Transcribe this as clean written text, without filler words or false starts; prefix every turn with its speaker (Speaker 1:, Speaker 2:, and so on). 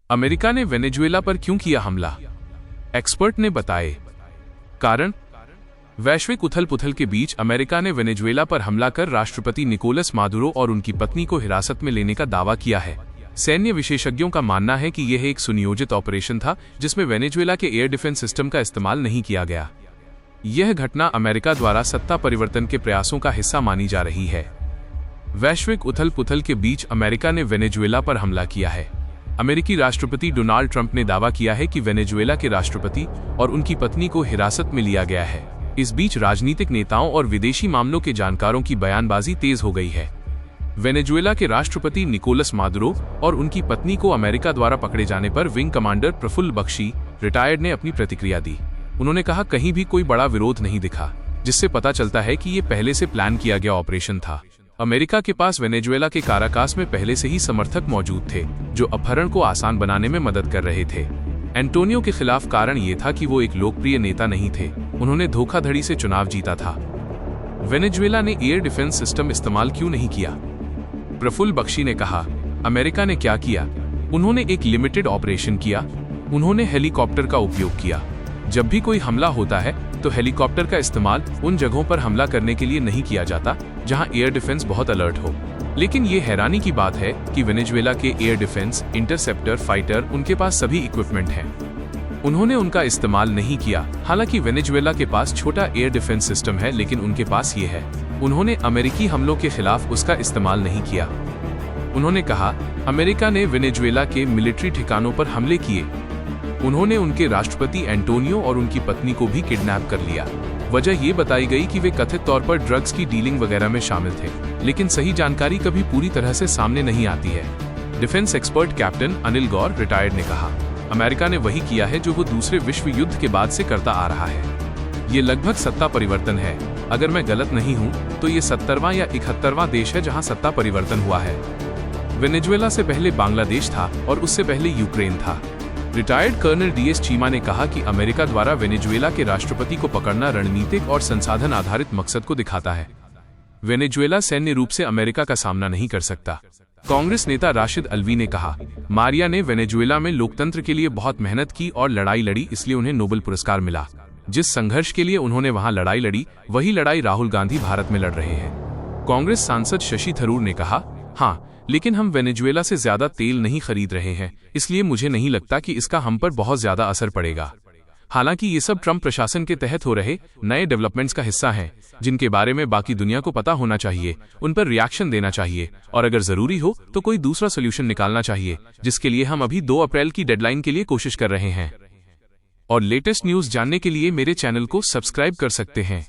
Speaker 1: America ने Venezuela पर क्यों किया हमला? एक्सपर्ट ने बताए कारण। वैश्विक उथल-पुथल के बीच अमेरिका ने वेनेजुएला पर हमला कर राष्ट्रपति निकोलस मादुरो और उनकी पत्नी को हिरासत में लेने का दावा किया है। सैन्य विशेषज्ञों का मानना है कि यह एक सुनियोजित ऑपरेशन था जिसमें वेनेजुएला के एयर डिफेंस सिस्टम का इस्तेमाल नहीं किया गया। यह घटना अमेरिका द्वारा सत्ता परिवर्तन के प्रयासों का हिस्सा मानी जा रही है। वैश्विक उथल-पुथल के बीच अमेरिका ने वेनेजुएला पर हमला किया है। अमेरिकी राष्ट्रपति डोनाल्ड ट्रंप ने दावा किया है कि वेनेजुएला के राष्ट्रपति और उनकी पत्नी को हिरासत में लिया गया है। इस बीच राजनीतिक नेताओं और विदेशी मामलों के जानकारों की बयानबाजी तेज हो गई है। वेनेजुएला के राष्ट्रपति निकोलस मादुरो और उनकी पत्नी को अमेरिका द्वारा पकड़े जाने पर wing commander Praful Bakshi retired ने अपनी प्रतिक्रिया दी। उन्होंने कहा, कहीं भी कोई बड़ा विरोध नहीं दिखा, जिससे पता चलता है कि ये पहले से प्लान किया गया ऑपरेशन था। अमेरिका के पास वेनेजुएला के काराकास में पहले से ही समर्थक मौजूद थे जो अपहरण को आसान बनाने में मदद कर रहे थे। एंटोनियो के खिलाफ कारण ये था कि वो एक लोकप्रिय नेता नहीं थे, उन्होंने धोखाधड़ी से चुनाव जीता था। वेनेजुएला ने एयर डिफेंस सिस्टम इस्तेमाल क्यों नहीं किया? प्रफुल्ल बख्शी ने कहा, अमेरिका ने क्या किया? उन्होंने एक लिमिटेड ऑपरेशन किया। उन्होंने हेलीकॉप्टर का उपयोग किया। जब भी कोई हमला होता है तो हेलीकॉप्टर का इस्तेमाल उन जगहों पर हमला करने के लिए नहीं किया जाता जहां एयर डिफेंस बहुत अलर्ट हो। लेकिन ये हैरानी की बात है कि वेनेजुएला के एयर डिफेंस, इंटरसेप्टर, फाइटर, उनके पास सभी इक्विपमेंट हैं। उन्होंने उनका इस्तेमाल नहीं किया। हालांकि वेनेजुएला के पास छोटा एयर डिफेंस सिस्टम है, लेकिन उनके पास ये है। उन्होंने अमेरिकी हमलों के खिलाफ उसका इस्तेमाल नहीं किया। उन्होंने कहा, अमेरिका ने वेनेजुएला के मिलिट्री ठिकानों पर हमले किए। उन्होंने उनके राष्ट्रपति एंटोनियो और उनकी पत्नी को भी किडनैप कर लिया। वजह ये बताई गई कि वे कथित तौर पर ड्रग्स की डीलिंग वगैरह में शामिल थे, लेकिन सही जानकारी कभी पूरी तरह से सामने नहीं आती है। डिफेंस एक्सपर्ट कैप्टन अनिल गौर रिटायर्ड ने कहा, अमेरिका ने वही किया है जो वो दूसरे विश्व युद्ध के बाद से करता आ रहा है। ये लगभग सत्ता परिवर्तन है। अगर मैं गलत नहीं हूँ तो ये 70वां या 71वां देश है जहाँ सत्ता परिवर्तन हुआ है। वेनेजुएला से पहले बांग्लादेश था और उससे पहले यूक्रेन था। रिटायर्ड कर्नल डीएस चीमा ने कहा कि अमेरिका द्वारा वेनेजुएला के राष्ट्रपति को पकड़ना रणनीतिक और संसाधन आधारित मकसद को दिखाता है। वेनेजुएला सैन्य रूप से अमेरिका का सामना नहीं कर सकता। कांग्रेस नेता राशिद अल्वी ने कहा, मारिया ने वेनेजुएला में लोकतंत्र के लिए बहुत मेहनत की और लड़ाई लड़ी, इसलिए उन्हें नोबेल पुरस्कार मिला। जिस संघर्ष के लिए उन्होंने वहां लड़ाई लड़ी, वही लड़ाई राहुल गांधी भारत में लड़ रहे हैं। कांग्रेस सांसद शशि थरूर ने कहा, हाँ, लेकिन हम वेनेजुएला से ज्यादा तेल नहीं खरीद रहे हैं, इसलिए मुझे नहीं लगता कि इसका हम पर बहुत ज्यादा असर पड़ेगा। हालांकि ये सब ट्रंप प्रशासन के तहत हो रहे नए डेवलपमेंट्स का हिस्सा हैं, जिनके बारे में बाकी दुनिया को पता होना चाहिए, उन पर रिएक्शन देना चाहिए और अगर जरूरी हो तो कोई दूसरा सोल्यूशन निकालना चाहिए, जिसके लिए हम अभी 2 अप्रैल की डेडलाइन के लिए कोशिश कर रहे हैं। और लेटेस्ट न्यूज जानने के लिए मेरे चैनल को सब्सक्राइब कर सकते हैं।